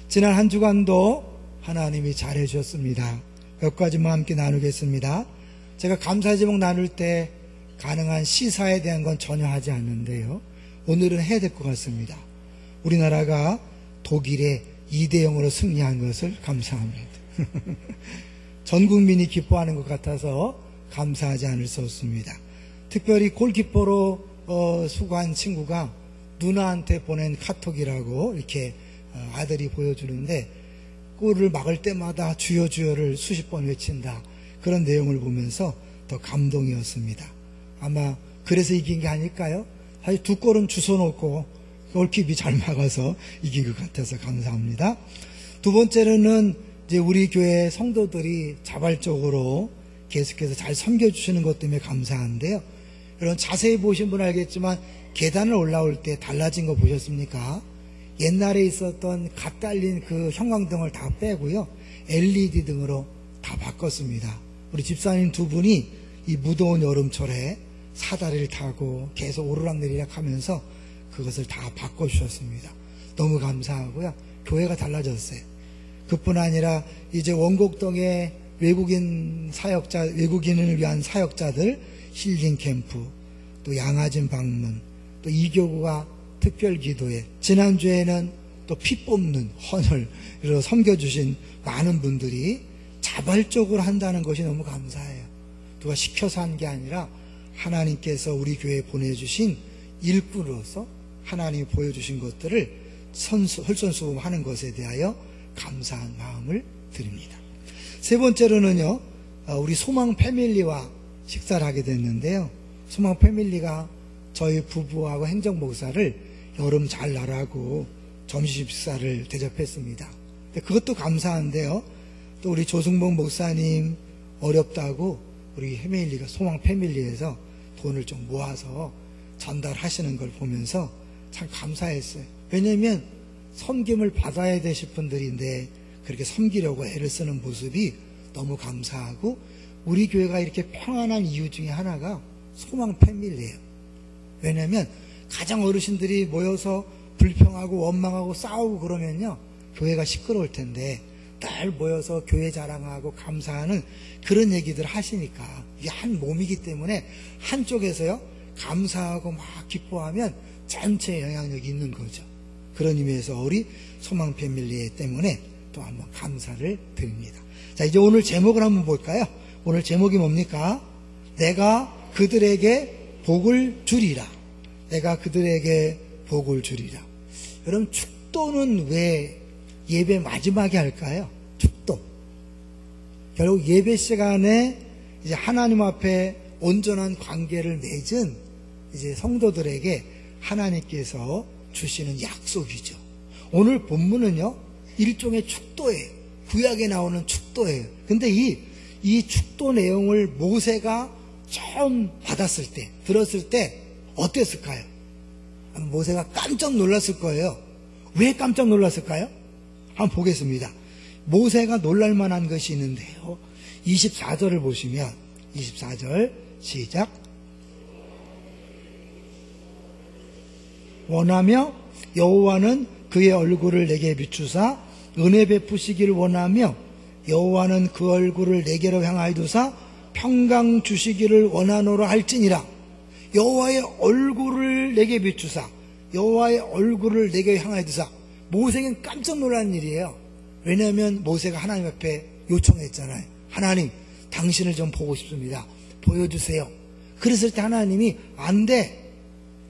지난 한 주간도 하나님이 잘해 주셨습니다. 몇 가지만 함께 나누겠습니다. 제가 감사 제목 나눌 때 가능한 시사에 대한 건 전혀 하지 않는데요, 오늘은 해야 될 것 같습니다. 우리나라가 독일에 2대0으로 승리한 것을 감사합니다. 전 국민이 기뻐하는 것 같아서 감사하지 않을 수 없습니다. 특별히 골키퍼로 수고한 친구가 누나한테 보낸 카톡이라고 이렇게 아들이 보여주는데, 골을 막을 때마다 주여 주여를 수십 번 외친다, 그런 내용을 보면서 더 감동이었습니다. 아마 그래서 이긴 게 아닐까요? 사실 두 골은 주워놓고 골키퍼이 잘 막아서 이긴 것 같아서 감사합니다. 두 번째로는 이제 우리 교회 성도들이 자발적으로 계속해서 잘 섬겨주시는 것 때문에 감사한데요, 여러분 자세히 보신 분 알겠지만 계단을 올라올 때 달라진 거 보셨습니까? 옛날에 있었던 갓 달린 그 형광등을 다 빼고요, LED 등으로 다 바꿨습니다. 우리 집사님 두 분이 이 무더운 여름철에 사다리를 타고 계속 오르락내리락 하면서 그것을 다 바꿔주셨습니다. 너무 감사하고요. 교회가 달라졌어요. 그뿐 아니라 이제 원곡동에 외국인을 위한 사역자들 힐링 캠프, 또 양아진 방문, 또 이교구가 특별 기도회, 지난주에는 또 피 뽑는 헌혈로 섬겨주신 많은 분들이 자발적으로 한다는 것이 너무 감사해요. 누가 시켜서 한 게 아니라 하나님께서 우리 교회에 보내주신 일꾼으로서 하나님이 보여주신 것들을 헐선수범하는 것에 대하여 감사한 마음을 드립니다. 세 번째로는요, 우리 소망 패밀리와 식사를 하게 됐는데요, 소망 패밀리가 저희 부부하고 행정목사를 여름 잘 나라고 점심 식사를 대접했습니다. 그것도 감사한데요, 또 우리 조승복 목사님 어렵다고 우리 패밀리가 소망 패밀리에서 돈을 좀 모아서 전달하시는 걸 보면서 참 감사했어요. 왜냐하면 섬김을 받아야 되실 분들인데 그렇게 섬기려고 애를 쓰는 모습이 너무 감사하고, 우리 교회가 이렇게 평안한 이유 중에 하나가 소망 패밀리예요. 왜냐하면 가장 어르신들이 모여서 불평하고 원망하고 싸우고 그러면요, 교회가 시끄러울 텐데 늘 모여서 교회 자랑하고 감사하는 그런 얘기들 하시니까, 이게 한 몸이기 때문에 한쪽에서요 감사하고 막 기뻐하면 전체 영향력이 있는 거죠. 그런 의미에서 우리 소망 패밀리 때문에 또 한번 감사를 드립니다. 자, 이제 오늘 제목을 한번 볼까요? 오늘 제목이 뭡니까? 내가 그들에게 복을 주리라. 내가 그들에게 복을 주리라. 여러분, 축도는 왜 예배 마지막에 할까요? 축도. 결국 예배 시간에 이제 하나님 앞에 온전한 관계를 맺은 이제 성도들에게 하나님께서 주시는 약속이죠. 오늘 본문은요, 일종의 축도예요. 구약에 나오는 축도예요. 근데 이 축도 내용을 모세가 처음 받았을 때, 들었을 때 어땠을까요? 모세가 깜짝 놀랐을 거예요. 왜 깜짝 놀랐을까요? 한번 보겠습니다. 모세가 놀랄만한 것이 있는데요, 24절을 보시면, 24절 시작. 원하며 여호와는 그의 얼굴을 내게 비추사 은혜 베푸시기를 원하며 여호와는 그 얼굴을 내게로 향하여 두사 평강 주시기를 원하노라 할지니라. 여호와의 얼굴을 내게 비추사, 여호와의 얼굴을 내게 향하여 두사. 모세는 깜짝 놀란 일이에요. 왜냐하면 모세가 하나님 앞에 요청했잖아요. 하나님, 당신을 좀 보고 싶습니다. 보여주세요. 그랬을 때 하나님이 안 돼.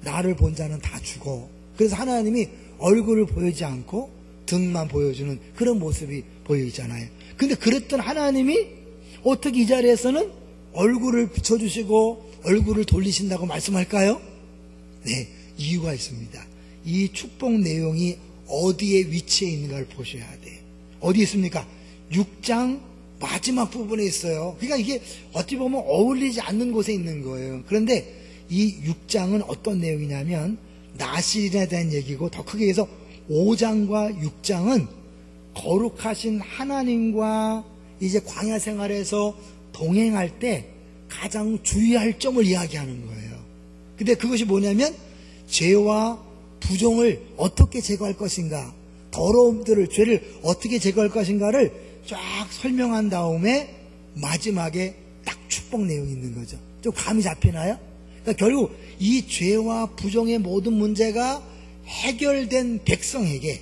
나를 본 자는 다 죽어. 그래서 하나님이 얼굴을 보이지 않고 등만 보여주는 그런 모습이 보이잖아요. 근데 그랬던 하나님이 어떻게 이 자리에서는 얼굴을 비춰주시고 얼굴을 돌리신다고 말씀할까요? 네, 이유가 있습니다. 이 축복 내용이 어디에 위치해 있는가를 보셔야 돼요. 어디 있습니까? 6장 마지막 부분에 있어요. 그러니까 이게 어찌 보면 어울리지 않는 곳에 있는 거예요. 그런데 이 6장은 어떤 내용이냐면 나실에 대한 얘기고, 더 크게 해서 5장과 6장은 거룩하신 하나님과 이제 광야 생활에서 동행할 때 가장 주의할 점을 이야기하는 거예요. 근데 그것이 뭐냐면 죄와 부정을 어떻게 제거할 것인가, 더러움들을, 죄를 어떻게 제거할 것인가를 쫙 설명한 다음에 마지막에 딱 축복 내용이 있는 거죠. 좀 감이 잡히나요? 그러니까 결국 이 죄와 부정의 모든 문제가 해결된 백성에게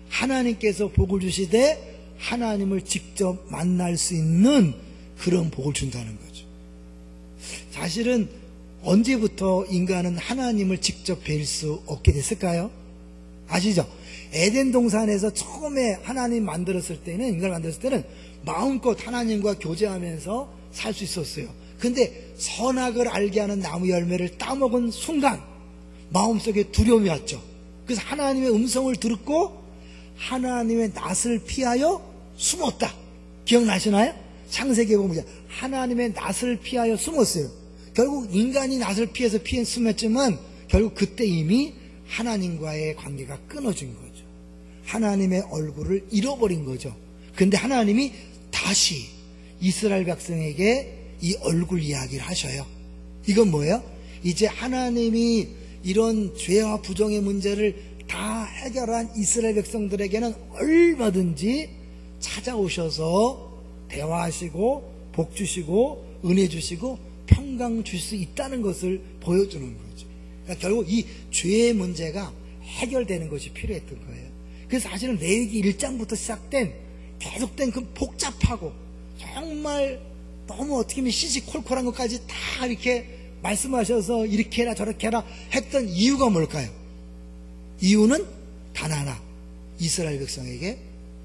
하나님께서 복을 주시되 하나님을 직접 만날 수 있는 그런 복을 준다는 거죠. 사실은 언제부터 인간은 하나님을 직접 뵐 수 없게 됐을까요? 아시죠? 에덴 동산에서 처음에 하나님 만들었을 때는, 인간을 만들었을 때는 마음껏 하나님과 교제하면서 살 수 있었어요. 근데 선악을 알게 하는 나무 열매를 따먹은 순간 마음속에 두려움이 왔죠. 그래서 하나님의 음성을 듣고 하나님의 낯을 피하여 숨었다. 기억나시나요? 창세기에 보면 하나님의 낯을 피하여 숨었어요. 결국 인간이 낯을 피해서 숨었지만 결국 그때 이미 하나님과의 관계가 끊어진 거죠. 하나님의 얼굴을 잃어버린 거죠. 근데 하나님이 다시 이스라엘 백성에게 이 얼굴 이야기를 하셔요. 이건 뭐예요? 이제 하나님이 이런 죄와 부정의 문제를 다 해결한 이스라엘 백성들에게는 얼마든지 찾아오셔서 대화하시고 복 주시고 은혜 주시고 평강 줄 수 있다는 것을 보여주는 거죠. 그러니까 결국 이 죄의 문제가 해결되는 것이 필요했던 거예요. 그래서 사실은 레위기 1장부터 시작된 계속된 그 복잡하고 정말 너무 어떻게 보면 시시콜콜한 것까지 다 이렇게 말씀하셔서 이렇게 해라 저렇게 해라 했던 이유가 뭘까요? 이유는 단 하나, 이스라엘 백성에게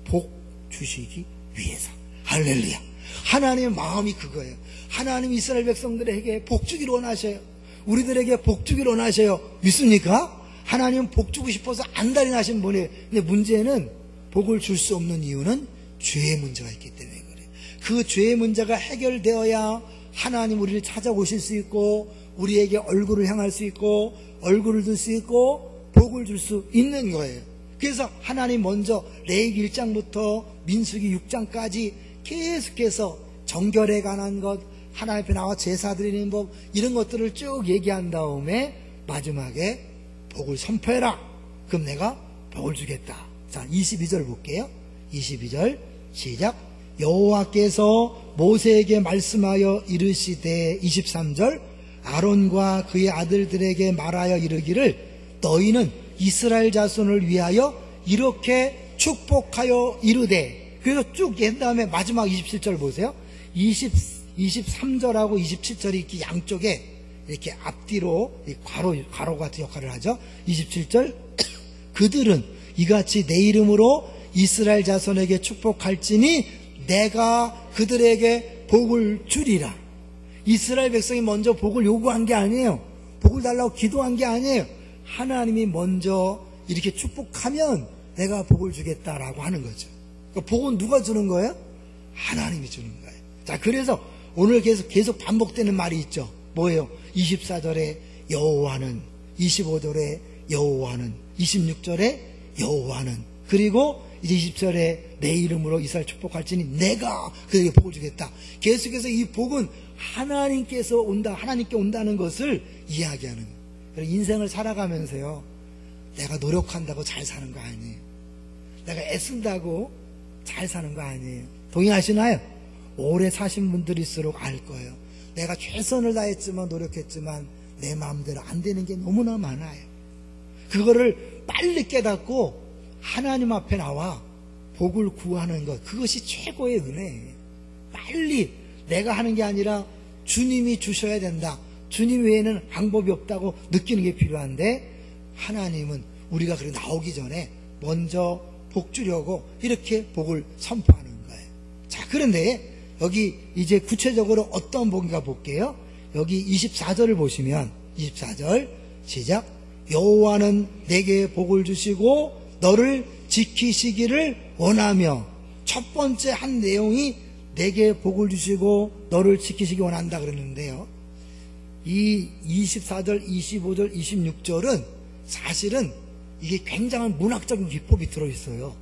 복 주시기 위해서. 할렐루야. 하나님의 마음이 그거예요. 하나님 이스라엘 백성들에게 복 주기를 원하셔요. 우리들에게 복 주기를 원하셔요. 믿습니까? 하나님은 복 주고 싶어서 안달이 나신 분이에요. 근데 문제는 복을 줄 수 없는 이유는 죄의 문제가 있기 때문에 그래요. 그 죄의 문제가 해결되어야 하나님 우리를 찾아오실 수 있고 우리에게 얼굴을 향할 수 있고 얼굴을 들 수 있고 복을 줄 수 있는 거예요. 그래서 하나님 먼저 레위기 1장부터 민수기 6장까지 계속해서 정결에 관한 것, 하나님 앞에 나와 제사 드리는 법, 이런 것들을 쭉 얘기한 다음에 마지막에 복을 선포해라. 그럼 내가 복을 주겠다. 자, 22절 볼게요. 22절 시작. 여호와께서 모세에게 말씀하여 이르시되, 23절 아론과 그의 아들들에게 말하여 이르기를 너희는 이스라엘 자손을 위하여 이렇게 축복하여 이르되. 그래서 쭉 연 다음에 마지막 27절 보세요. 23절하고 27절이 이렇게 양쪽에 이렇게 앞뒤로 괄호 같은 역할을 하죠. 27절 그들은 이같이 내 이름으로 이스라엘 자손에게 축복할지니 내가 그들에게 복을 주리라. 이스라엘 백성이 먼저 복을 요구한 게 아니에요. 복을 달라고 기도한 게 아니에요. 하나님이 먼저 이렇게 축복하면 내가 복을 주겠다라고 하는 거죠. 그러니까 복은 누가 주는 거예요? 하나님이 주는 거예요. 자, 그래서 오늘 계속 반복되는 말이 있죠. 뭐예요? 24절에 여호와는, 25절에 여호와는, 26절에 여호와는, 그리고 이제 20절에 내 이름으로 이스라엘 축복할지니 내가 그에게 복을 주겠다. 계속해서 이 복은 하나님께 온다는 것을 이야기하는 거예요. 인생을 살아가면서요, 내가 노력한다고 잘 사는 거 아니에요. 내가 애쓴다고 잘 사는 거 아니에요. 동의하시나요? 오래 사신 분들일수록 알 거예요. 내가 최선을 다했지만 노력했지만 내 마음대로 안 되는 게 너무나 많아요. 그거를 빨리 깨닫고 하나님 앞에 나와 복을 구하는 것, 그것이 최고의 은혜예요. 빨리 내가 하는 게 아니라 주님이 주셔야 된다. 주님 외에는 방법이 없다고 느끼는 게 필요한데, 하나님은 우리가 그래 나오기 전에 먼저 복 주려고 이렇게 복을 선포하는 거예요. 자, 그런데 여기 이제 구체적으로 어떤 복인가 볼게요. 여기 24절을 보시면 24절 시작. 여호와는 내게 복을 주시고 너를 지키시기를 원하며. 첫 번째 한 내용이 내게 복을 주시고 너를 지키시기 원한다 그랬는데요. 이 24절, 25절, 26절은 사실은 이게 굉장한 문학적인 기법이 들어있어요.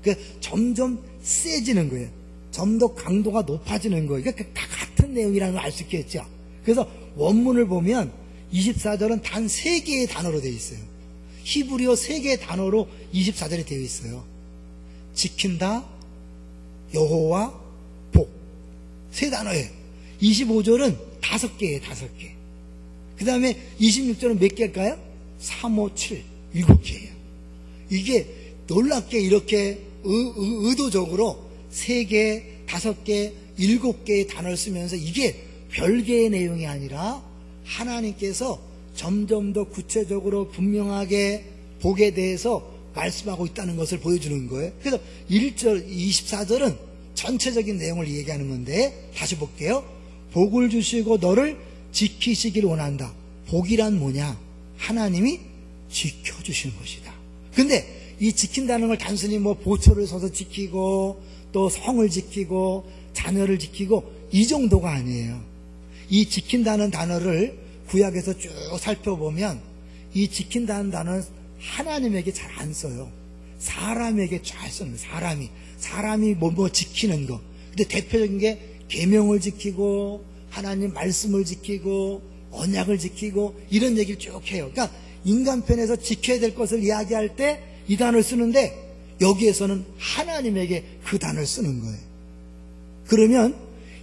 그러니까 점점 세지는 거예요. 좀 더 강도가 높아지는 거예요. 그러니까 다 같은 내용이라는 걸 알 수 있겠죠. 그래서 원문을 보면 24절은 단 3개의 단어로 되어 있어요. 히브리어 3개의 단어로 24절에 되어 있어요. 지킨다, 여호와, 복. 3단어예요. 25절은 5개예요, 5개. 그 다음에 26절은 몇 개일까요? 3, 5, 7, 7개예요. 이게 놀랍게 이렇게 의도적으로 3개, 5개, 7개의 단어를 쓰면서 이게 별개의 내용이 아니라 하나님께서 점점 더 구체적으로 분명하게 복에 대해서 말씀하고 있다는 것을 보여주는 거예요. 그래서 1절, 24절은 전체적인 내용을 얘기하는 건데 다시 볼게요. 복을 주시고 너를 지키시길 원한다. 복이란 뭐냐? 하나님이 지켜주시는 것이다. 근데 이 지킨다는 걸 단순히 뭐 보초를 서서 지키고 또 성을 지키고 자녀를 지키고 이 정도가 아니에요. 이 지킨다는 단어를 구약에서 쭉 살펴보면 이 지킨다는 단어는 하나님에게 잘 안 써요. 사람에게 잘 쓰는 거예요. 사람이 뭐 지키는 거. 근데 대표적인 게 계명을 지키고 하나님 말씀을 지키고 언약을 지키고 이런 얘기를 쭉 해요. 그러니까 인간 편에서 지켜야 될 것을 이야기할 때 이 단어를 쓰는데 여기에서는 하나님에게 그 단어를 쓰는 거예요. 그러면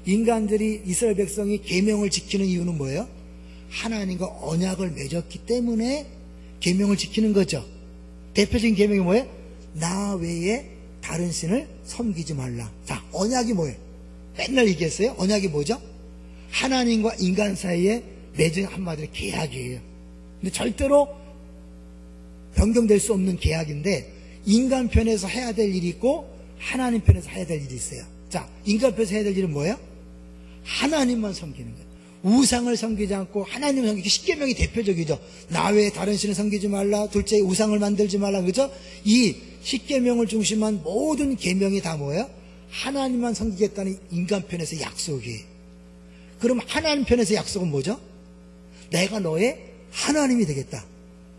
인간들이 이스라엘 백성이 계명을 지키는 이유는 뭐예요? 하나님과 언약을 맺었기 때문에 계명을 지키는 거죠. 대표적인 계명이 뭐예요? 나 외에 다른 신을 섬기지 말라. 자, 언약이 뭐예요? 맨날 얘기했어요. 언약이 뭐죠? 하나님과 인간 사이에 맺은 한마디로 계약이에요. 근데 절대로 변경될 수 없는 계약인데 인간 편에서 해야 될 일이 있고 하나님 편에서 해야 될 일이 있어요. 자, 인간 편에서 해야 될 일은 뭐예요? 하나님만 섬기는 거예요. 우상을 섬기지 않고 하나님을 섬기기. 십계명이 대표적이죠. 나 외에 다른 신을 섬기지 말라. 둘째, 우상을 만들지 말라. 그죠? 이 십계명을 중심한 모든 계명이 다 뭐예요? 하나님만 섬기겠다는 인간 편에서 약속이에요. 그럼 하나님 편에서 약속은 뭐죠? 내가 너의 하나님이 되겠다.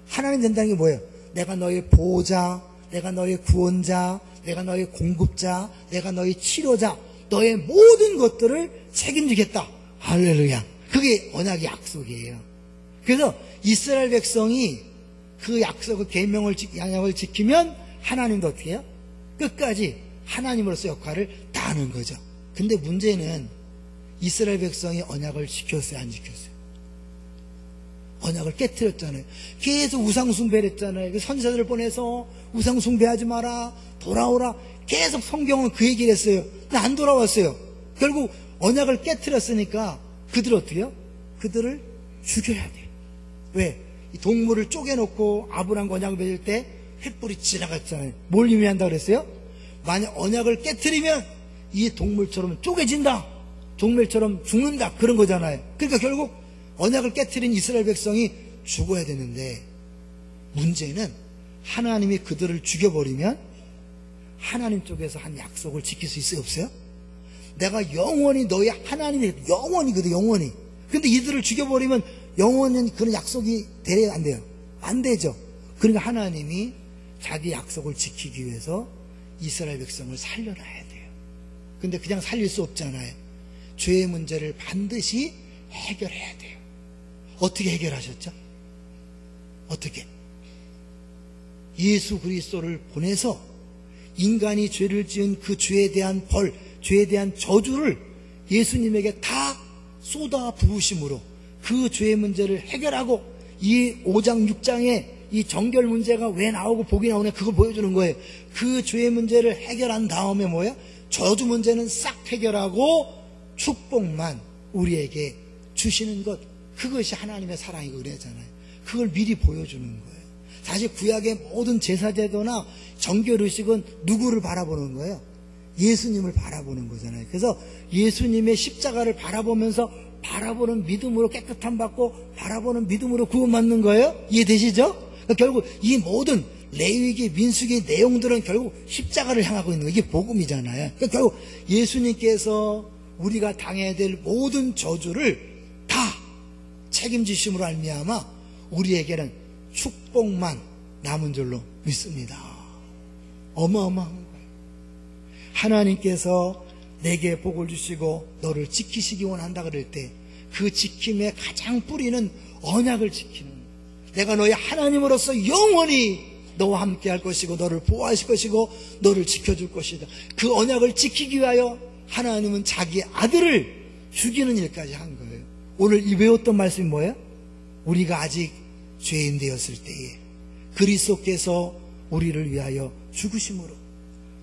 하나님 된다는 게 뭐예요? 내가 너의 보호자, 내가 너의 구원자, 내가 너의 공급자, 내가 너의 치료자, 너의 모든 것들을 책임지겠다. 할렐루야. 그게 언약의 약속이에요. 그래서 이스라엘 백성이 그 약속의 계명을 양약을 지키면 하나님도 어떻게 해요? 끝까지 하나님으로서 역할을 다하는 거죠. 근데 문제는 이스라엘 백성이 언약을 지켰어요, 안 지켰어요? 언약을 깨트렸잖아요. 계속 우상 숭배를 했잖아요. 선지자들을 보내서 우상 숭배하지 마라, 돌아오라. 계속 성경은 그 얘기를 했어요. 근데 안 돌아왔어요. 결국 언약을 깨트렸으니까 그들을 어떻게 해요? 그들을 죽여야 돼요. 왜? 이 동물을 쪼개놓고 아브라함과 언약을 맺을 때 횃불이 지나갔잖아요. 뭘 의미한다고 그랬어요? 만약 언약을 깨트리면 이 동물처럼 쪼개진다, 동물처럼 죽는다, 그런 거잖아요. 그러니까 결국 언약을 깨트린 이스라엘 백성이 죽어야 되는데 문제는 하나님이 그들을 죽여버리면 하나님 쪽에서 한 약속을 지킬 수 있어요, 없어요? 내가 영원히 너의 하나님이 영원히거든, 영원히. 근데 이들을 죽여버리면 영원히 그런 약속이 돼야 안 돼요? 안 되죠. 그러니까 하나님이 자기 약속을 지키기 위해서 이스라엘 백성을 살려놔야 돼요. 근데 그냥 살릴 수 없잖아요. 죄의 문제를 반드시 해결해야 돼요. 어떻게 해결하셨죠? 어떻게? 예수 그리스도를 보내서 인간이 죄를 지은 그 죄에 대한 벌, 죄에 대한 저주를 예수님에게 다 쏟아 부으심으로 그 죄의 문제를 해결하고 이 5장 6장에 이 정결 문제가 왜 나오고 복이 나오냐, 그걸 보여주는 거예요. 그 죄의 문제를 해결한 다음에 뭐예요? 저주 문제는 싹 해결하고 축복만 우리에게 주시는 것, 그것이 하나님의 사랑이고 그러잖아요. 그걸 미리 보여주는 거예요. 사실 구약의 모든 제사제도나 정결의식은 누구를 바라보는 거예요? 예수님을 바라보는 거잖아요. 그래서 예수님의 십자가를 바라보면서 바라보는 믿음으로 깨끗함 받고 바라보는 믿음으로 구원받는 거예요. 이해되시죠? 그러니까 결국 이 모든 레위기, 민수기 내용들은 결국 십자가를 향하고 있는 거예요. 이게 복음이잖아요. 그러니까 결국 예수님께서 우리가 당해야 될 모든 저주를 다 책임지심으로 알미암아 우리에게는 축복만 남은 줄로 믿습니다. 어마어마한 거예요. 하나님께서 내게 복을 주시고 너를 지키시기 원한다 그럴 때 그 지킴의 가장 뿌리는 언약을 지키는 거예요. 내가 너의 하나님으로서 영원히 너와 함께 할 것이고 너를 보호하실 것이고 너를 지켜줄 것이다. 그 언약을 지키기 위하여 하나님은 자기의 아들을 죽이는 일까지 한 거예요. 오늘 이 외웠던 말씀이 뭐예요? 우리가 아직 죄인 되었을 때에 그리스도께서 우리를 위하여 죽으심으로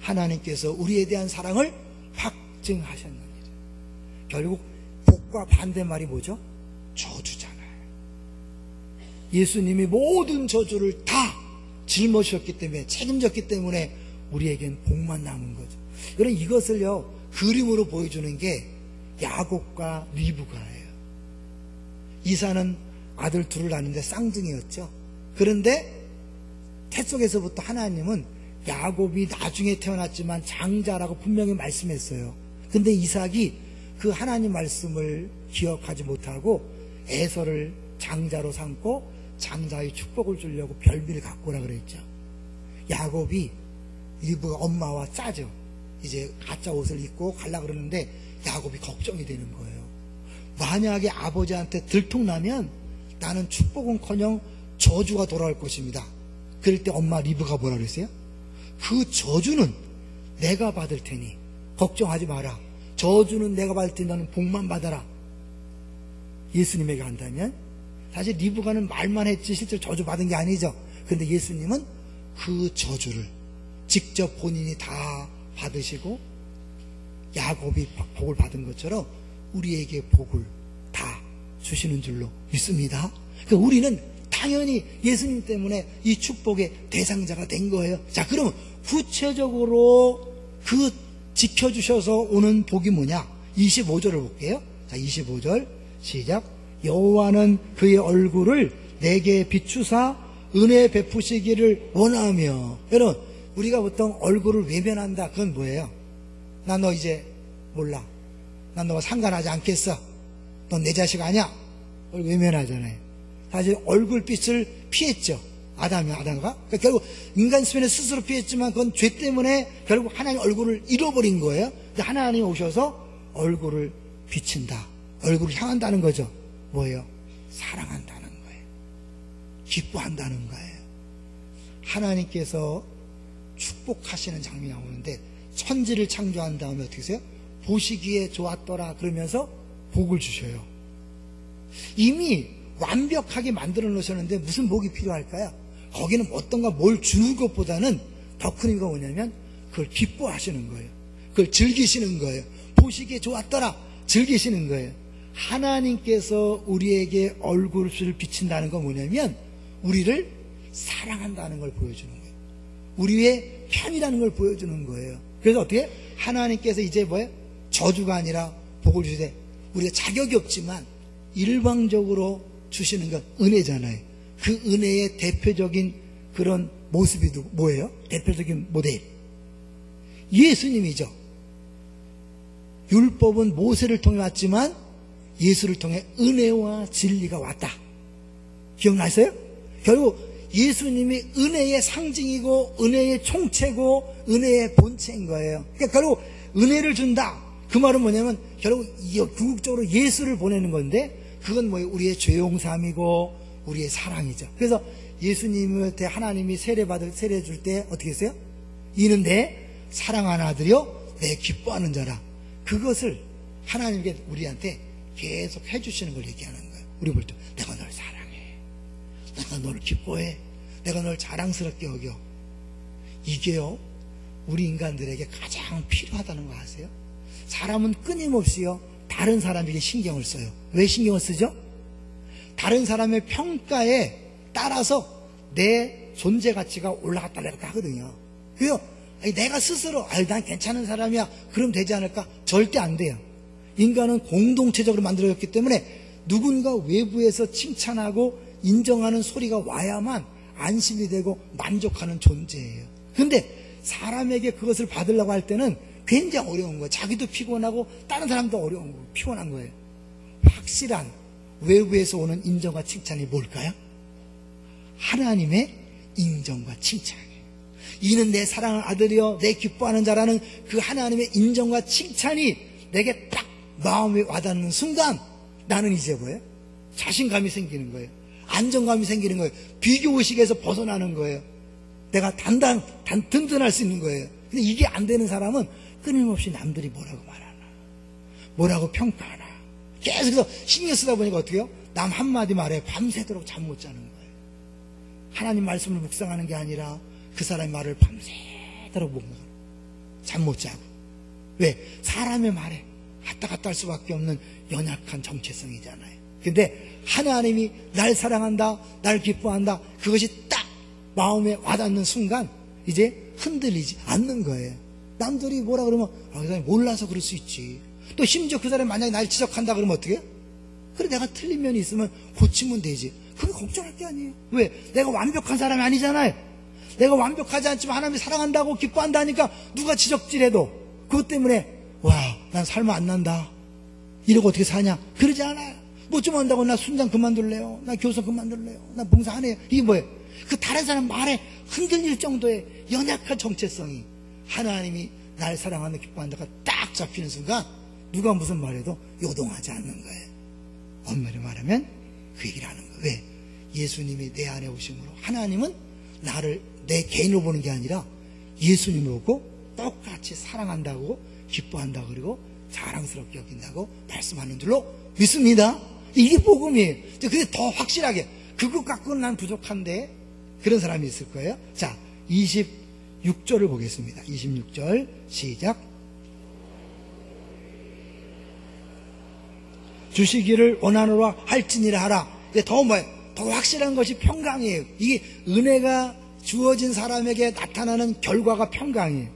하나님께서 우리에 대한 사랑을 확증하셨느니라. 결국 복과 반대말이 뭐죠? 저주잖아요. 예수님이 모든 저주를 다 짊어지셨기 때문에, 책임졌기 때문에 우리에겐 복만 남은 거죠. 여러분, 이것을요 그림으로 보여주는 게 야곱과 리브가예요. 이사는 아들 둘을 낳는데 쌍둥이였죠. 그런데 태 속에서부터 하나님은 야곱이 나중에 태어났지만 장자라고 분명히 말씀했어요. 근데 이삭이 그 하나님 말씀을 기억하지 못하고 에서를 장자로 삼고 장자의 축복을 주려고 별미를 갖고 오라 그랬죠. 야곱이 리브가 엄마와 짜죠. 이제 가짜 옷을 입고 가려고 그러는데 야곱이 걱정이 되는 거예요. 만약에 아버지한테 들통나면 나는 축복은커녕 저주가 돌아올 것입니다. 그럴 때 엄마 리브가 뭐라 그랬어요? 그 저주는 내가 받을 테니 걱정하지 마라. 저주는 내가 받을 테니 너는 복만 받아라. 예수님에게 한다면 사실 리브가는 말만 했지 실제로 저주 받은 게 아니죠. 그런데 예수님은 그 저주를 직접 본인이 다 받으시고 야곱이 복을 받은 것처럼 우리에게 복을 다 주시는 줄로 믿습니다. 그러니까 우리는 당연히 예수님 때문에 이 축복의 대상자가 된 거예요. 자, 그러면 구체적으로 그 지켜주셔서 오는 복이 뭐냐? 25절을 볼게요. 자, 25절 시작. 여호와는 그의 얼굴을 내게 비추사 은혜 베푸시기를 원하며. 여러분, 우리가 보통 얼굴을 외면한다. 그건 뭐예요? 나 너 이제 몰라. 난 너와 상관하지 않겠어. 넌 내 자식 아니야. 얼굴 외면하잖아요. 사실 얼굴빛을 피했죠. 아담과. 그러니까 결국 인간 수면에 스스로 피했지만 그건 죄 때문에 결국 하나님 얼굴을 잃어버린 거예요. 근데 하나님이 오셔서 얼굴을 비친다. 얼굴을 향한다는 거죠. 뭐예요? 사랑한다는 거예요. 기뻐한다는 거예요. 하나님께서 축복하시는 장면이 나오는데 천지를 창조한 다음에 어떻게 하세요? 보시기에 좋았더라 그러면서 복을 주셔요. 이미 완벽하게 만들어 놓으셨는데 무슨 복이 필요할까요? 거기는 어떤가 뭘 주는 것보다는 더 큰 이유가 뭐냐면 그걸 기뻐하시는 거예요. 그걸 즐기시는 거예요. 보시기에 좋았더라 즐기시는 거예요. 하나님께서 우리에게 얼굴을 비친다는 건 뭐냐면 우리를 사랑한다는 걸 보여주는 거예요. 우리의 편이라는 걸 보여주는 거예요. 그래서 어떻게? 하나님께서 이제 뭐예요? 저주가 아니라 복을 주시되 우리가 자격이 없지만 일방적으로 주시는 건 은혜잖아요. 그 은혜의 대표적인 그런 모습이 뭐예요? 대표적인 모델 예수님이죠. 율법은 모세를 통해 왔지만 예수를 통해 은혜와 진리가 왔다. 기억나세요? 결국 예수님이 은혜의 상징이고 은혜의 총체고 은혜의 본체인 거예요. 그러니까 결국 은혜를 준다. 그 말은 뭐냐면 결국 궁극적으로 예수를 보내는 건데 그건 뭐예요? 우리의 죄용삼이고 우리의 사랑이죠. 그래서 예수님한테 하나님이 세례 줄 때 어떻게 했어요? 이는 내 사랑하는 아들이요 내 기뻐하는 자라. 그것을 하나님께 우리한테 계속 해주시는 걸 얘기하는 거예요. 우리 볼 때 내가 널 사랑해. 내가 널 기뻐해. 내가 널 자랑스럽게 여겨. 이게요 우리 인간들에게 가장 필요하다는 거 아세요? 사람은 끊임없이요 다른 사람에게 신경을 써요. 왜 신경을 쓰죠? 다른 사람의 평가에 따라서 내 존재 가치가 올라갔다 내렸다 하거든요. 그래서 내가 스스로 난 괜찮은 사람이야 그럼 되지 않을까? 절대 안 돼요. 인간은 공동체적으로 만들어졌기 때문에 누군가 외부에서 칭찬하고 인정하는 소리가 와야만 안심이 되고 만족하는 존재예요. 그런데 사람에게 그것을 받으려고 할 때는 굉장히 어려운 거예요. 자기도 피곤하고 다른 사람도 어려운 거예요. 피곤한 거예요. 확실한 외부에서 오는 인정과 칭찬이 뭘까요? 하나님의 인정과 칭찬이에요. 이는 내 사랑하는 아들이여 내 기뻐하는 자라는 그 하나님의 인정과 칭찬이 내게 딱 마음에 와닿는 순간 나는 이제 뭐예요? 자신감이 생기는 거예요. 안정감이 생기는 거예요. 비교의식에서 벗어나는 거예요. 내가 든든할 수 있는 거예요. 근데 이게 안 되는 사람은 끊임없이 남들이 뭐라고 말하나, 뭐라고 평가하나, 계속해서 신경 쓰다 보니까 어떻게 해요? 남 한마디 말에 밤새도록 잠 못 자는 거예요. 하나님 말씀을 묵상하는 게 아니라 그 사람의 말을 밤새도록 묵상하는, 잠 못 자고. 왜? 사람의 말에 왔다 갔다 할 수밖에 없는 연약한 정체성이잖아요. 근데 하나님이 날 사랑한다, 날 기뻐한다, 그것이 딱 마음에 와닿는 순간 이제 흔들리지 않는 거예요. 남들이 뭐라 그러면 그 사람이 몰라서 그럴 수 있지. 또 심지어 그 사람이 만약에 날 지적한다 그러면 어떻게 해요? 그래, 내가 틀린 면이 있으면 고치면 되지. 그게 걱정할 게 아니에요. 왜? 내가 완벽한 사람이 아니잖아요. 내가 완벽하지 않지만 하나님이 사랑한다고 기뻐한다니까 누가 지적질해도 그것 때문에 와, 난 살면 안 난다, 이러고 어떻게 사냐, 그러지 않아요. 뭐 좀 한다고 나 순장 그만둘래요, 나 교사 그만둘래요, 나 봉사 안 해요. 이게 뭐예요? 그 다른 사람 말에 흔들릴 정도의 연약한 정체성이 하나님이 날 사랑하는 기뻐한다가 딱 잡히는 순간 누가 무슨 말해도 요동하지 않는 거예요. 엄밀히 말하면 그 얘기를 하는 거예요. 왜? 예수님이 내 안에 오심으로 하나님은 나를 내 개인으로 보는 게 아니라 예수님을 보고 똑같이 사랑한다고 기뻐한다고 그리고 사랑스럽게 여긴다고 말씀하는 줄로 믿습니다. 이게 복음이에요. 근데 더 확실하게 그것 갖고는 난 부족한데 그런 사람이 있을 거예요. 자, 26절을 보겠습니다. 26절 시작. 주시기를 원하노라 할지니라 하라. 더 뭐예요? 더 확실한 것이 평강이에요. 이게 은혜가 주어진 사람에게 나타나는 결과가 평강이에요.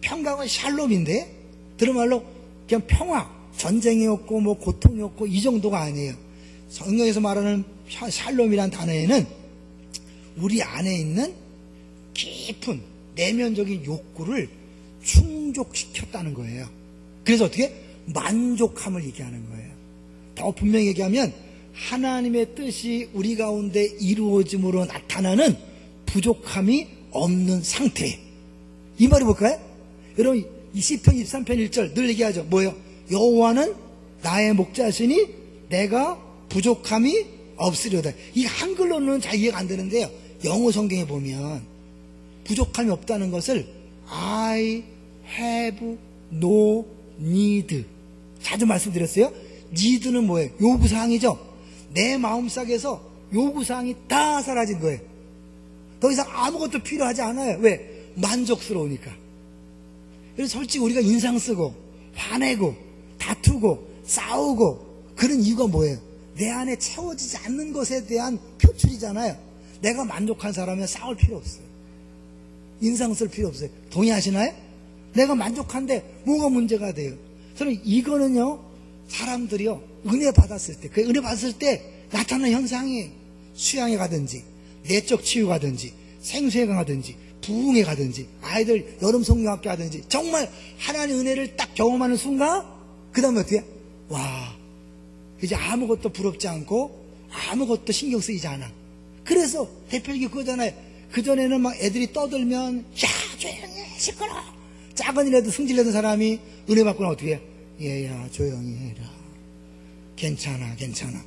평강은 샬롬인데 들은 말로 그냥 평화, 전쟁이 없고 뭐 고통이 없고 이 정도가 아니에요. 성경에서 말하는 샬롬이란 단어에는 우리 안에 있는 깊은 내면적인 욕구를 충족시켰다는 거예요. 그래서 어떻게? 만족함을 얘기하는 거예요. 더 분명히 얘기하면 하나님의 뜻이 우리 가운데 이루어짐으로 나타나는 부족함이 없는 상태. 이 말이 뭘까요? 여러분, 이 시편 23편 1절 늘 얘기하죠. 뭐예요? 여호와는 나의 목자시니 내가 부족함이 없으려다. 이 한글로는 잘 이해가 안 되는데요, 영어 성경에 보면 부족함이 없다는 것을 I have no need, 자주 말씀드렸어요. need는 뭐예요? 요구사항이죠. 내 마음속에서 요구사항이 다 사라진 거예요. 더 이상 아무것도 필요하지 않아요. 왜? 만족스러우니까. 그래서 솔직히 우리가 인상 쓰고 화내고 다투고 싸우고 그런 이유가 뭐예요? 내 안에 채워지지 않는 것에 대한 표출이잖아요. 내가 만족한 사람이면 싸울 필요 없어요. 인상 쓸 필요 없어요. 동의하시나요? 내가 만족한데 뭐가 문제가 돼요? 저는 이거는요, 사람들이요, 은혜 받았을 때, 그 은혜 받았을 때 나타나는 현상이에요. 수양에 가든지 내적 치유 가든지 생수에 가든지 부흥에 가든지 아이들 여름 성경학교 하든지 정말 하나님의 은혜를 딱 경험하는 순간 그 다음에 어떻게? 와, 이제 아무것도 부럽지 않고 아무것도 신경 쓰이지 않아. 그래서 대표적인 그거잖아요. 그전에는 막 애들이 떠들면 야 조용히 해, 시끄러워, 작은 일에도 승질내던 사람이 은혜 받고는 어떻게 해? 얘야 조용히 해라, 괜찮아 괜찮아.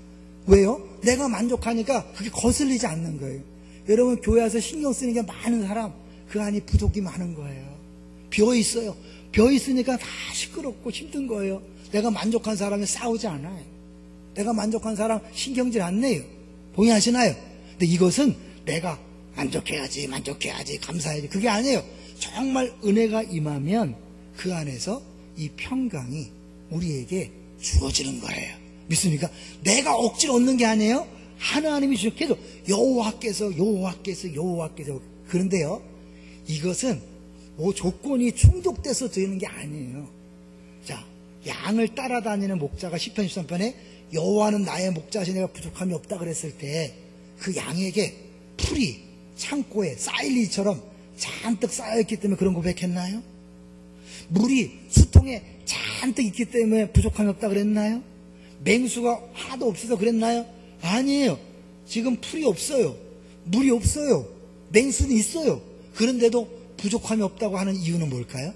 왜요? 내가 만족하니까 그게 거슬리지 않는 거예요. 여러분, 교회 와서 신경 쓰는 게 많은 사람, 그 안이 부족이 많은 거예요. 비어있어요. 비어있으니까 다 시끄럽고 힘든 거예요. 내가 만족한 사람이 싸우지 않아요. 내가 만족한 사람 신경질 안 내요. 동의하시나요? 근데 이것은 내가 만족해야지 감사해야지 그게 아니에요. 정말 은혜가 임하면 그 안에서 이 평강이 우리에게 주어지는 거예요. 믿습니까? 내가 억지로 얻는 게 아니에요. 하나님이 주신, 계속 여호와께서 그런데요, 이것은 뭐 조건이 충족돼서 되는 게 아니에요. 자, 양을 따라다니는 목자가 시편 13편에 여호와는 나의 목자시 내가 부족함이 없다 그랬을 때 그 양에게 풀이 창고에 쌓일 일처럼 잔뜩 쌓여있기 때문에 그런 고백했나요? 물이 수통에 잔뜩 있기 때문에 부족함이 없다 그랬나요? 맹수가 하나도 없어서 그랬나요? 아니에요. 지금 풀이 없어요. 물이 없어요. 맹수는 있어요. 그런데도 부족함이 없다고 하는 이유는 뭘까요?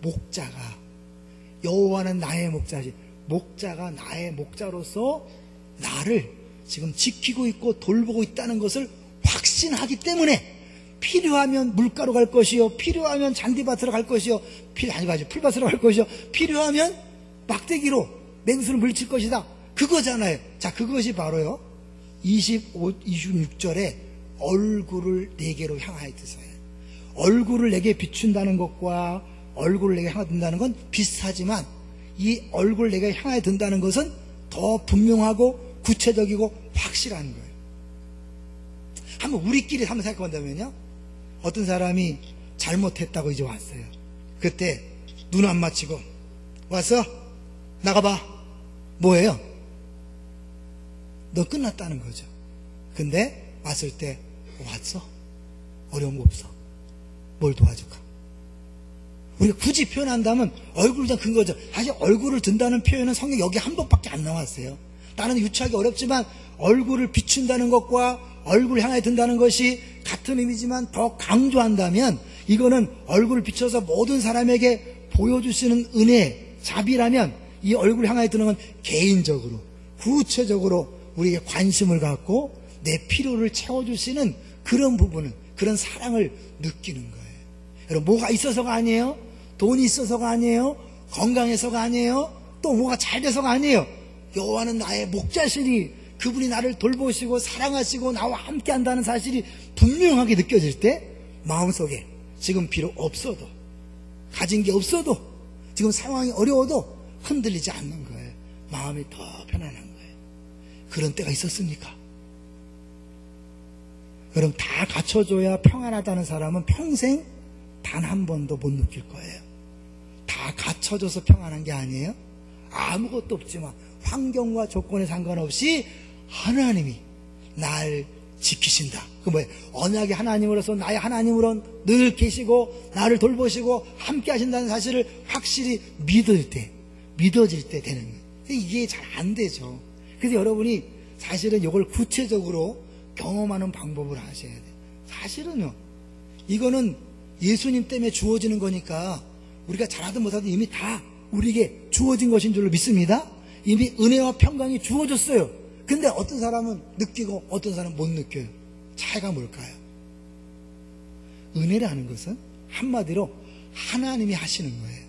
목자가, 여호와는 나의 목자지, 목자가 나의 목자로서 나를 지금 지키고 있고 돌보고 있다는 것을 확신하기 때문에 필요하면 물가로 갈 것이요, 필요하면 잔디밭으로 갈 것이요, 풀밭으로 갈 것이요, 필요하면 막대기로 맹수를 물칠 것이다. 그거잖아요. 자, 그것이 바로요 26절에 얼굴을 내게로 향하여 드세요. 얼굴을 내게 비춘다는 것과 얼굴을 내게 향하여 든다는 건 비슷하지만 이 얼굴을 내게 향하여 든다는 것은 더 분명하고 구체적이고 확실한 거예요. 한번 우리끼리 한번 생각해 본다면요, 어떤 사람이 잘못했다고 이제 왔어요. 그때 눈 안 맞추고 왔어? 나가봐. 뭐예요? 너 끝났다는 거죠. 근데 왔을 때 왔어? 어려운 거 없어. 뭘 도와줄까? 우리가 굳이 표현한다면 얼굴을 든 거죠. 사실 얼굴을 든다는 표현은 성경 여기 한 번밖에 안 나왔어요. 나는 유추하기 어렵지만 얼굴을 비춘다는 것과 얼굴을 향해 든다는 것이 같은 의미지만 더 강조한다면 이거는 얼굴을 비춰서 모든 사람에게 보여주시는 은혜, 자비라면 이 얼굴을 향해 드는 건 개인적으로 구체적으로 우리에게 관심을 갖고 내 필요를 채워주시는 그런 부분은, 그런 사랑을 느끼는 거예요. 여러분, 뭐가 있어서가 아니에요. 돈이 있어서가 아니에요. 건강해서가 아니에요. 또 뭐가 잘 돼서가 아니에요. 여호와는 나의 목자시니 그분이 나를 돌보시고 사랑하시고 나와 함께 한다는 사실이 분명하게 느껴질 때 마음속에 지금 비록 없어도, 가진 게 없어도, 지금 상황이 어려워도 흔들리지 않는 거예요. 마음이 더 편안한 거예요. 그런 때가 있었습니까? 여러분, 다 갖춰줘야 평안하다는 사람은 평생 단 한 번도 못 느낄 거예요. 다 갖춰줘서 평안한 게 아니에요. 아무것도 없지만 환경과 조건에 상관없이 하나님이 날 지키신다. 그 뭐예요? 언약의 하나님으로서 나의 하나님으로 늘 계시고 나를 돌보시고 함께 하신다는 사실을 확실히 믿어질 때 되는 거예요. 이게 잘 안 되죠. 그래서 여러분이 사실은 이걸 구체적으로 경험하는 방법을 아셔야 돼요. 사실은요, 이거는 예수님 때문에 주어지는 거니까 우리가 잘하든 못하든 이미 다 우리에게 주어진 것인 줄로 믿습니다. 이미 은혜와 평강이 주어졌어요. 근데 어떤 사람은 느끼고 어떤 사람은 못 느껴요. 차이가 뭘까요? 은혜라는 것은 한마디로 하나님이 하시는 거예요.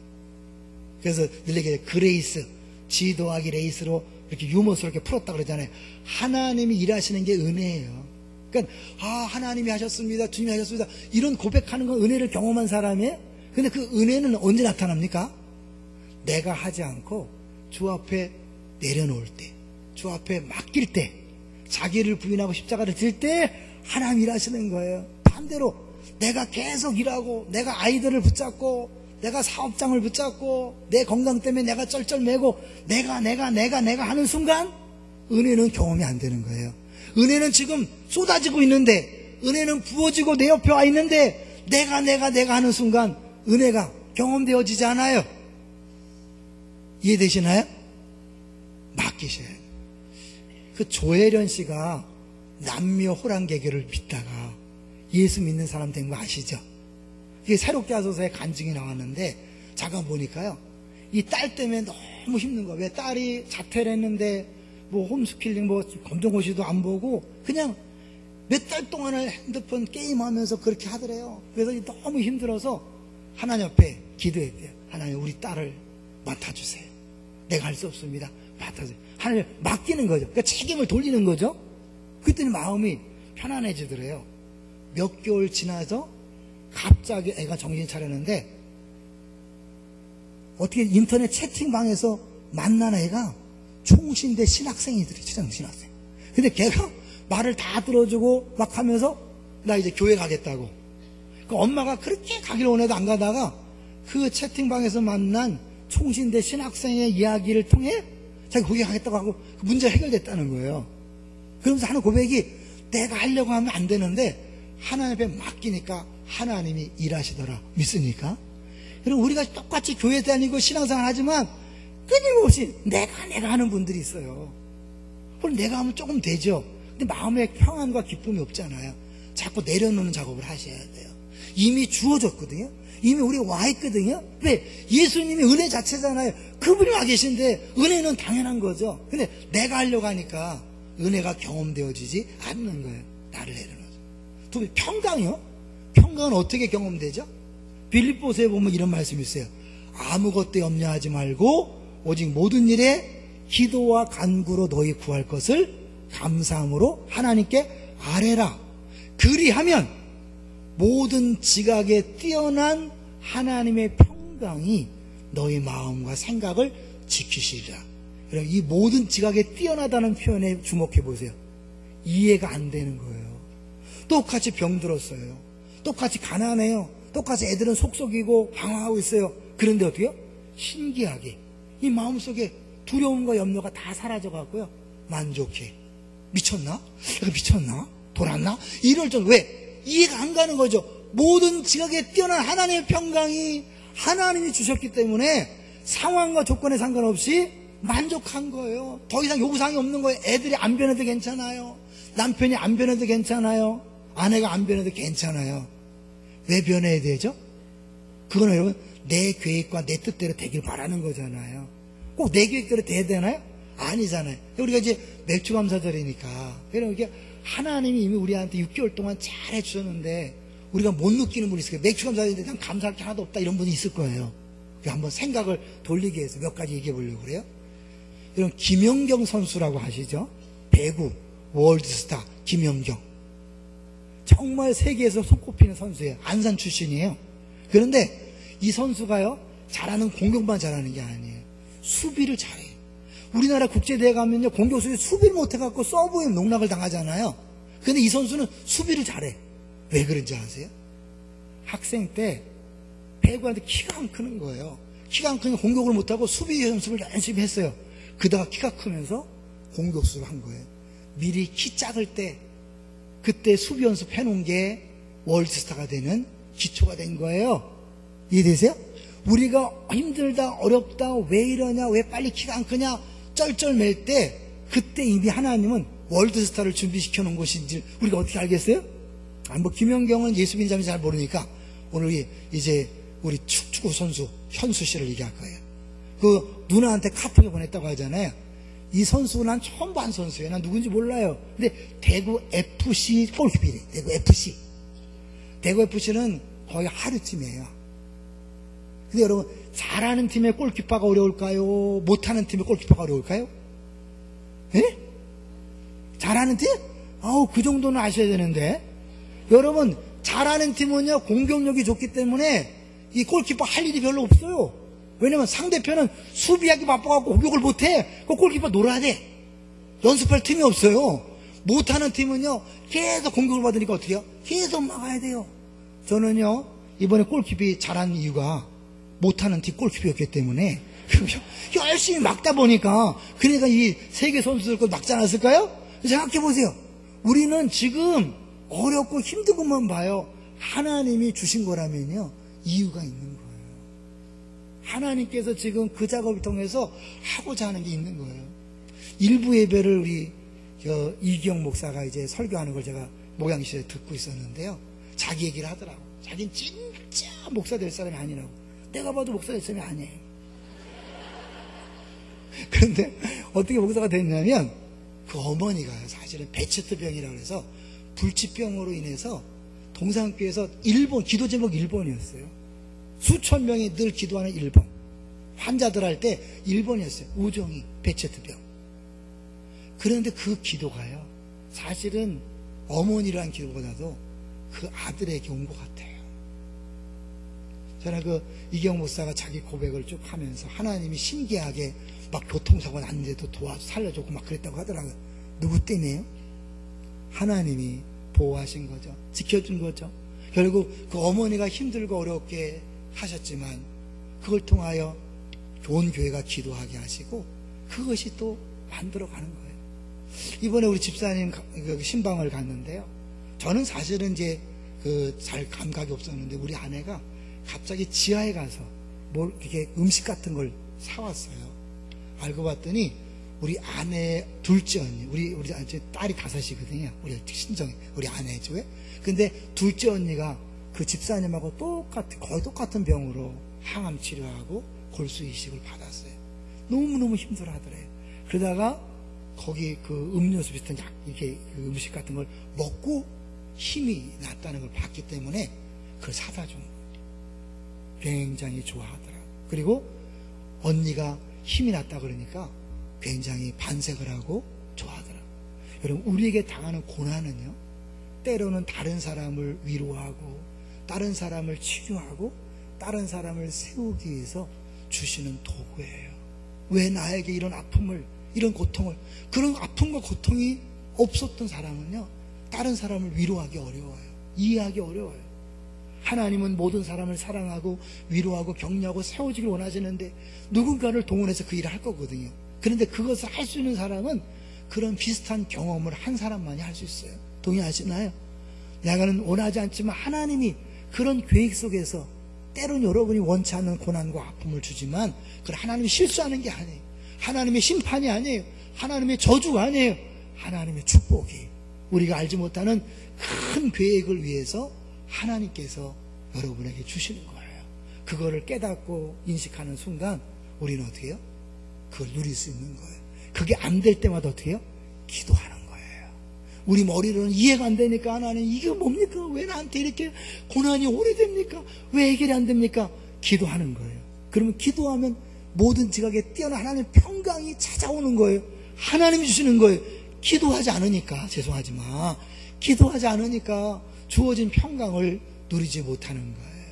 그래서 늘 얘기해요. 그레이스, G 더하기 레이스로 이렇게 유머스럽게 풀었다 그러잖아요. 하나님이 일하시는 게 은혜예요. 그러니까 하나님이 하셨습니다, 주님이 하셨습니다, 이런 고백하는 건 은혜를 경험한 사람이에요. 근데 그 은혜는 언제 나타납니까? 내가 하지 않고 주 앞에 내려놓을 때, 주 앞에 맡길 때, 자기를 부인하고 십자가를 질 때 하나님 일하시는 거예요. 반대로 내가 계속 일하고 내가 아이들을 붙잡고 내가 사업장을 붙잡고 내 건강 때문에 내가 쩔쩔매고 내가 하는 순간 은혜는 경험이 안 되는 거예요. 은혜는 지금 쏟아지고 있는데, 은혜는 부어지고 내 옆에 와 있는데 내가 하는 순간 은혜가 경험되어지지 않아요. 이해되시나요? 맡기셔야 돼요. 그 조혜련 씨가 남녀 호랑개교를 믿다가 예수 믿는 사람 된 거 아시죠? 이게 새롭게 하소서에 간증이 나왔는데 잠깐 보니까요, 이 딸 때문에 너무 힘든 거예요. 왜? 딸이 자퇴를 했는데 뭐 홈스킬링 뭐 검정고시도 안 보고 그냥 몇 달 동안을 핸드폰 게임하면서 그렇게 하더래요. 그래서 너무 힘들어서 하나님 앞에 기도했대요. 하나님, 우리 딸을 맡아주세요. 내가 할 수 없습니다. 맡아주세요. 하나님 맡기는 거죠. 그러니까 책임을 돌리는 거죠. 그랬더니 마음이 편안해지더래요. 몇 개월 지나서 갑자기 애가 정신 차렸는데 어떻게 인터넷 채팅방에서 만난 애가 총신대 신학생이더래. 신학생. 근데 걔가 말을 다 들어주고 막 하면서 나 이제 교회 가겠다고. 그 엄마가 그렇게 가기를 원해도 안 가다가 그 채팅방에서 만난 총신대 신학생의 이야기를 통해 자기 거기 가겠다고 하고 그 문제가 해결됐다는 거예요. 그러면서 하는 고백이, 내가 하려고 하면 안 되는데 하나님 앞에 맡기니까 하나님이 일하시더라. 믿습니까? 여러분, 우리가 똑같이 교회 다니고 신앙생활 하지만 끊임없이 내가 하는 분들이 있어요. 그럼 내가 하면 조금 되죠. 근데 마음에 평안과 기쁨이 없잖아요. 자꾸 내려놓는 작업을 하셔야 돼요. 이미 주어졌거든요. 이미 우리 와 있거든요. 왜? 예수님이 은혜 자체잖아요. 그분이 와 계신데 은혜는 당연한 거죠. 근데 내가 하려고 하니까 은혜가 경험되어지지 않는 거예요. 나를 내려놓아서. 두 번째, 평강이요? 평강은 어떻게 경험되죠? 빌립보서에 보면 이런 말씀이 있어요. 아무것도 염려하지 말고 오직 모든 일에 기도와 간구로 너희 구할 것을 감사함으로 하나님께 아뢰라. 그리하면 모든 지각에 뛰어난 하나님의 평강이 너희 마음과 생각을 지키시리라. 여러분, 이 모든 지각에 뛰어나다는 표현에 주목해 보세요. 이해가 안 되는 거예요. 똑같이 병들었어요. 똑같이 가난해요. 똑같이 애들은 속썩이고 방황하고 있어요. 그런데 어떻게요? 신기하게 이 마음속에 두려움과 염려가 다 사라져가고요. 만족해. 미쳤나? 미쳤나? 돌았나? 이럴 정도. 왜? 이해가 안 가는 거죠. 모든 지각에 뛰어난 하나님의 평강이 하나님이 주셨기 때문에 상황과 조건에 상관없이 만족한 거예요. 더 이상 요구사항이 없는 거예요. 애들이 안 변해도 괜찮아요. 남편이 안 변해도 괜찮아요. 아내가 안 변해도 괜찮아요. 왜 변해야 되죠? 그건 여러분 내 계획과 내 뜻대로 되길 바라는 거잖아요. 꼭 내 계획대로 돼야 되나요? 아니잖아요. 우리가 이제 맥주감사절이니까 이게 하나님이 이미 우리한테 6개월 동안 잘 해주셨는데 우리가 못 느끼는 분이 있을 거예요. 맥주감사절인데 난 감사할 게 하나도 없다 이런 분이 있을 거예요. 한번 생각을 돌리기 위해서 몇 가지 얘기해 보려고 그래요. 이런 김연경 선수라고 아시죠? 배구 월드스타 김연경. 정말 세계에서 손꼽히는 선수예요. 안산 출신이에요. 그런데 이 선수가요, 잘하는 공격만 잘하는 게 아니에요. 수비를 잘해요. 우리나라 국제대회 가면요, 공격수들이 수비를 못해갖고 서브에 농락을 당하잖아요. 근데 이 선수는 수비를 잘해. 왜 그런지 아세요? 학생 때 배구한테 키가 안 크는 거예요. 키가 안 크니까 공격을 못하고 수비 연습을 열심히 했어요. 그러다가 키가 크면서 공격수를 한 거예요. 미리 키 작을 때 그때 수비 연습 해놓은 게 월드스타가 되는 기초가 된 거예요. 이해되세요? 우리가 힘들다 어렵다 왜 이러냐 왜 빨리 키가 안 크냐 쩔쩔맬 때 그때 이미 하나님은 월드스타를 준비시켜 놓은 것인지 우리가 어떻게 알겠어요? 뭐 김연경은 예수 믿는 잘 모르니까 오늘 이제 우리 축구 선수 현수 씨를 얘기할 거예요. 그 누나한테 카톡에 보냈다고 하잖아요. 이 선수 난 처음 본 선수예요. 난 누군지 몰라요. 근데 대구 FC 골키퍼래. 대구 FC. 대구 FC는 거의 하루쯤이에요. 근데 여러분 잘하는 팀의 골키퍼가 어려울까요? 못하는 팀의 골키퍼가 어려울까요? 예? 잘하는 팀? 그 정도는 아셔야 되는데 여러분 잘하는 팀은요 공격력이 좋기 때문에 이 골키퍼 할 일이 별로 없어요. 왜냐면 상대편은 수비하기 바빠갖고 공격을 못해. 그 골키퍼 놀아야 돼. 연습할 틈이 없어요. 못하는 팀은요 계속 공격을 받으니까 어떻게 해요? 계속 막아야 돼요. 저는요 이번에 골키퍼 잘한 이유가 못하는 팀 골키퍼였기 때문에 열심히 막다 보니까 그러니까 이 세계 선수들 거 막지 않았을까요? 생각해보세요. 우리는 지금 어렵고 힘든 것만 봐요. 하나님이 주신 거라면요 이유가 있는 거예요. 하나님께서 지금 그 작업을 통해서 하고자 하는 게 있는 거예요. 일부 예배를 우리 이기영 목사가 이제 설교하는 걸 제가 목양실에 듣고 있었는데요. 자기 얘기를 하더라고. 자기는 진짜 목사 될 사람이 아니라고. 내가 봐도 목사 될 사람이 아니에요. 그런데 어떻게 목사가 됐냐면 그 어머니가 사실은 베체트병이라고 해서 불치병으로 인해서 동산교회에서 일본 기도 제목 1번이었어요. 수천 명이 늘 기도하는 1번. 환자들 할 때 1번이었어요. 우정이 베체트병. 그런데 그 기도가요. 사실은 어머니란 기도보다도 그 아들에게 온 것 같아요. 저는 그 이경 목사가 자기 고백을 쭉 하면서 하나님이 신기하게 막 교통사고 났는데도 도와서 살려줬고 막 그랬다고 하더라고요. 누구 때문에요? 하나님이 보호하신 거죠. 지켜준 거죠. 결국 그 어머니가 힘들고 어렵게 하셨지만 그걸 통하여 좋은 교회가 기도하게 하시고 그것이 또 만들어가는 거예요. 이번에 우리 집사님 신방을 갔는데요. 저는 사실은 이제 잘 감각이 없었는데 우리 아내가 갑자기 지하에 가서 뭘 이렇게 음식 같은 걸 사왔어요. 알고 봤더니 우리 아내 둘째 언니, 우리 딸이 5이거든요. 우리 친정에 우리 아내죠. 근데 둘째 언니가 그 집사님하고 거의 똑같은 병으로 항암 치료하고 골수 이식을 받았어요. 너무너무 힘들어 하더래요. 그러다가 거기 그 음료수 비슷한 이게 그 음식 같은 걸 먹고 힘이 났다는 걸 봤기 때문에 그걸 사다 준 거예요. 굉장히 좋아하더라. 그리고 언니가 힘이 났다 그러니까 굉장히 반색을 하고 좋아하더라. 여러분, 우리에게 당하는 고난은요, 때로는 다른 사람을 위로하고 다른 사람을 치유하고 다른 사람을 세우기 위해서 주시는 도구예요. 왜 나에게 이런 아픔을, 이런 고통을, 그런 아픔과 고통이 없었던 사람은요, 다른 사람을 위로하기 어려워요. 이해하기 어려워요. 하나님은 모든 사람을 사랑하고 위로하고 격려하고 세워주길 원하시는데 누군가를 동원해서 그 일을 할 거거든요. 그런데 그것을 할 수 있는 사람은 그런 비슷한 경험을 한 사람만이 할 수 있어요. 동의하시나요? 내가는 원하지 않지만 하나님이 그런 계획 속에서 때론 여러분이 원치 않는 고난과 아픔을 주지만 그건 하나님이 실수하는 게 아니에요. 하나님의 심판이 아니에요. 하나님의 저주가 아니에요. 하나님의 축복이, 우리가 알지 못하는 큰 계획을 위해서 하나님께서 여러분에게 주시는 거예요. 그거를 깨닫고 인식하는 순간 우리는 어떻게 해요? 그걸 누릴 수 있는 거예요. 그게 안 될 때마다 어떻게 해요? 기도하는 거예요. 우리 머리로는 이해가 안 되니까 하나님 이게 뭡니까? 왜 나한테 이렇게 고난이 오래됩니까? 왜 해결이 안 됩니까? 기도하는 거예요. 그러면 기도하면 모든 지각에 뛰어난 하나님의 평강이 찾아오는 거예요. 하나님이 주시는 거예요. 기도하지 않으니까, 죄송하지만 기도하지 않으니까 주어진 평강을 누리지 못하는 거예요.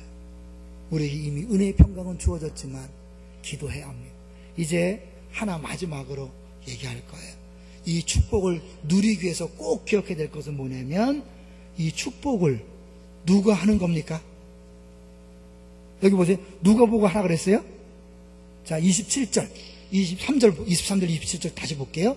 우리에게 이미 은혜의 평강은 주어졌지만 기도해야 합니다. 이제 하나 마지막으로 얘기할 거예요. 이 축복을 누리기 위해서 꼭 기억해야 될 것은 뭐냐면, 이 축복을 누가 하는 겁니까? 여기 보세요. 누가 보고 하라 그랬어요? 자, 27절, 23절, 27절 다시 볼게요.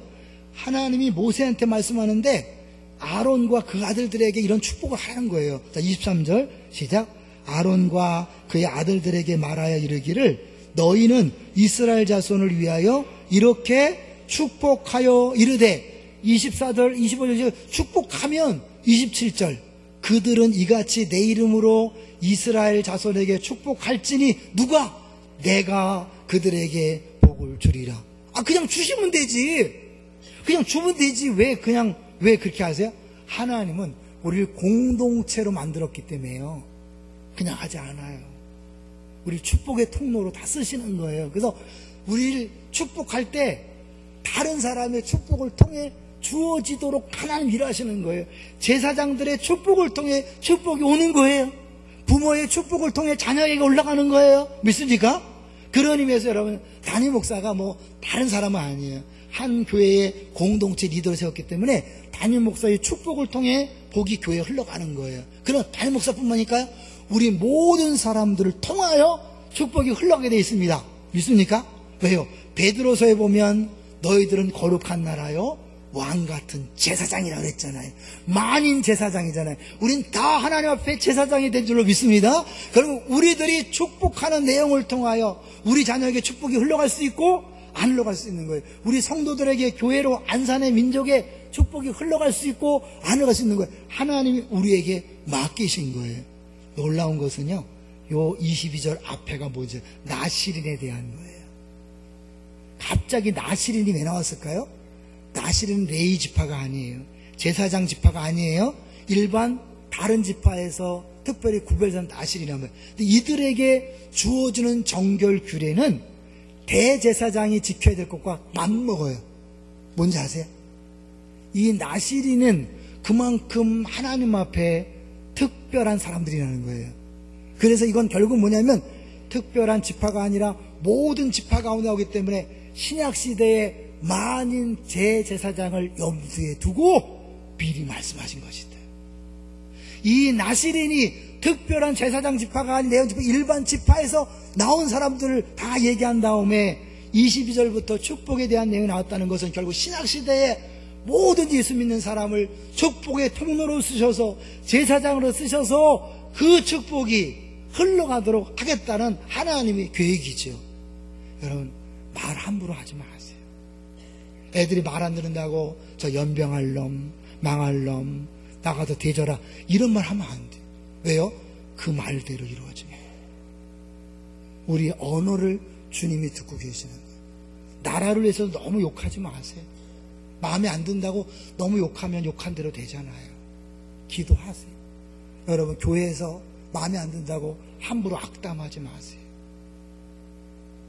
하나님이 모세한테 말씀하는데 아론과 그 아들들에게 이런 축복을 하는 거예요. 자, 23절 시작. 아론과 그의 아들들에게 말하여 이르기를 너희는 이스라엘 자손을 위하여 이렇게 축복하여 이르되, 24절 25절 축복하면 27절 그들은 이같이 내 이름으로 이스라엘 자손에게 축복할지니 누가? 내가 그들에게 복을 주리라. 그냥 주시면 되지. 그냥 주면 되지. 왜 그렇게 하세요? 하나님은 우리를 공동체로 만들었기 때문에요. 그냥 하지 않아요. 우리 축복의 통로로 다 쓰시는 거예요. 그래서 우리를 축복할 때 다른 사람의 축복을 통해 주어지도록 하나님 일하시는 거예요. 제사장들의 축복을 통해 축복이 오는 거예요. 부모의 축복을 통해 자녀에게 올라가는 거예요. 믿습니까? 그런 의미에서 여러분, 담임 목사가 다른 사람은 아니에요. 한 교회의 공동체 리더를 세웠기 때문에 담임 목사의 축복을 통해 복이 교회에 흘러가는 거예요. 그럼 담임 목사뿐만일까요? 우리 모든 사람들을 통하여 축복이 흘러가게 되어 있습니다. 믿습니까? 왜요? 베드로서에 보면 너희들은 거룩한 나라요 왕같은 제사장이라고 그랬잖아요. 만인 제사장이잖아요. 우린 다 하나님 앞에 제사장이 된 줄로 믿습니다. 그러면 우리들이 축복하는 내용을 통하여 우리 자녀에게 축복이 흘러갈 수 있고 안 흘러갈 수 있는 거예요. 우리 성도들에게 교회로 안산의 민족에 축복이 흘러갈 수 있고 안 흘러갈 수 있는 거예요. 하나님이 우리에게 맡기신 거예요. 놀라운 것은요, 요 22절 앞에가 뭐죠? 나시린에 대한 거예요. 갑자기 나시린이 왜 나왔을까요? 나시린은 레위 지파가 아니에요. 제사장 지파가 아니에요. 일반 다른 지파에서 특별히 구별된 나시린이란 말이에요. 근데 이들에게 주어지는 정결 규례는 대제사장이 지켜야 될 것과 맞먹어요. 뭔지 아세요? 이 나시린은 그만큼 하나님 앞에 특별한 사람들이라는 거예요. 그래서 이건 결국 뭐냐면 특별한 지파가 아니라 모든 지파 가운데 오기 때문에 신약시대의 만인 제제사장을 염두에 두고 미리 말씀하신 것이다. 이 나시린이 특별한 제사장 지파가 아닌 레위 지파, 일반 지파에서 나온 사람들을 다 얘기한 다음에 22절부터 축복에 대한 내용이 나왔다는 것은 결국 신약시대에 모든 예수 믿는 사람을 축복의 통로로 쓰셔서 제사장으로 쓰셔서 그 축복이 흘러가도록 하겠다는 하나님의 계획이죠. 여러분, 말 함부로 하지 마세요. 애들이 말 안 듣는다고 저 연병할 놈, 망할 놈, 나가서 대져라 이런 말 하면 안 돼요. 왜요? 그 말대로 이루어집니다. 우리 언어를 주님이 듣고 계시는 거예요. 나라를 위해서 너무 욕하지 마세요. 마음에 안 든다고 너무 욕하면 욕한 대로 되잖아요. 기도하세요. 여러분, 교회에서 마음에 안 든다고 함부로 악담하지 마세요.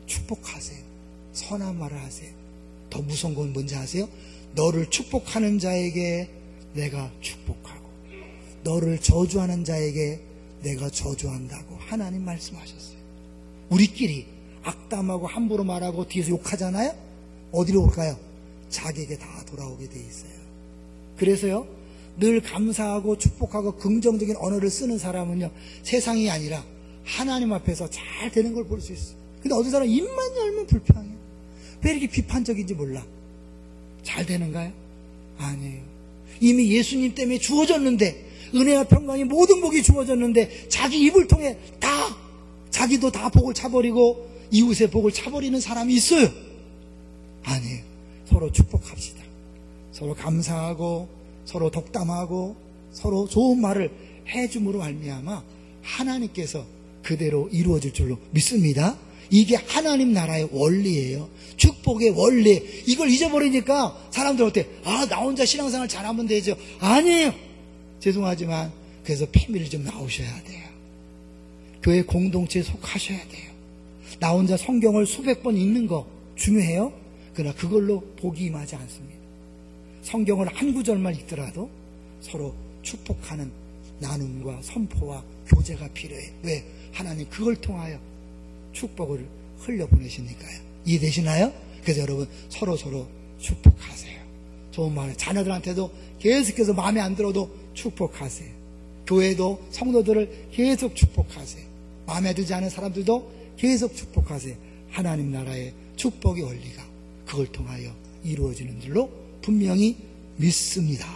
축복하세요. 선한 말을 하세요. 더 무서운 건 뭔지 아세요? 너를 축복하는 자에게 내가 축복하고 너를 저주하는 자에게 내가 저주한다고 하나님 말씀하셨어요. 우리끼리 악담하고 함부로 말하고 뒤에서 욕하잖아요? 어디로 올까요? 자기에게 다 돌아오게 돼 있어요. 그래서요, 늘 감사하고 축복하고 긍정적인 언어를 쓰는 사람은요, 세상이 아니라 하나님 앞에서 잘 되는 걸 볼 수 있어요. 근데 어떤 사람은 입만 열면 불평해요. 왜 이렇게 비판적인지 몰라. 잘 되는가요? 아니에요. 이미 예수님 때문에 주어졌는데, 은혜와 평강이 모든 복이 주어졌는데 자기 입을 통해 다 자기도 다 복을 차버리고 이웃의 복을 차버리는 사람이 있어요. 아니에요. 서로 축복합시다. 서로 감사하고 서로 덕담하고 서로 좋은 말을 해줌으로 말미암아 하나님께서 그대로 이루어질 줄로 믿습니다. 이게 하나님 나라의 원리예요. 축복의 원리. 이걸 잊어버리니까 사람들 어때? 아, 나 혼자 신앙생활 잘하면 되죠. 아니에요. 죄송하지만 그래서 패밀리 좀 나오셔야 돼요. 교회 공동체에 속하셔야 돼요. 나 혼자 성경을 수백 번 읽는 거 중요해요. 그러나 그걸로 복이 임하지 않습니다. 성경을 한 구절만 읽더라도 서로 축복하는 나눔과 선포와 교제가 필요해요. 왜? 하나님 그걸 통하여 축복을 흘려보내시니까요. 이해되시나요? 그래서 여러분 서로 축복하세요. 좋은 말을 자녀들한테도 계속해서 마음에 안 들어도 축복하세요. 교회도 성도들을 계속 축복하세요. 마음에 들지 않은 사람들도 계속 축복하세요. 하나님 나라의 축복의 원리가 그걸 통하여 이루어지는 줄로 분명히 믿습니다.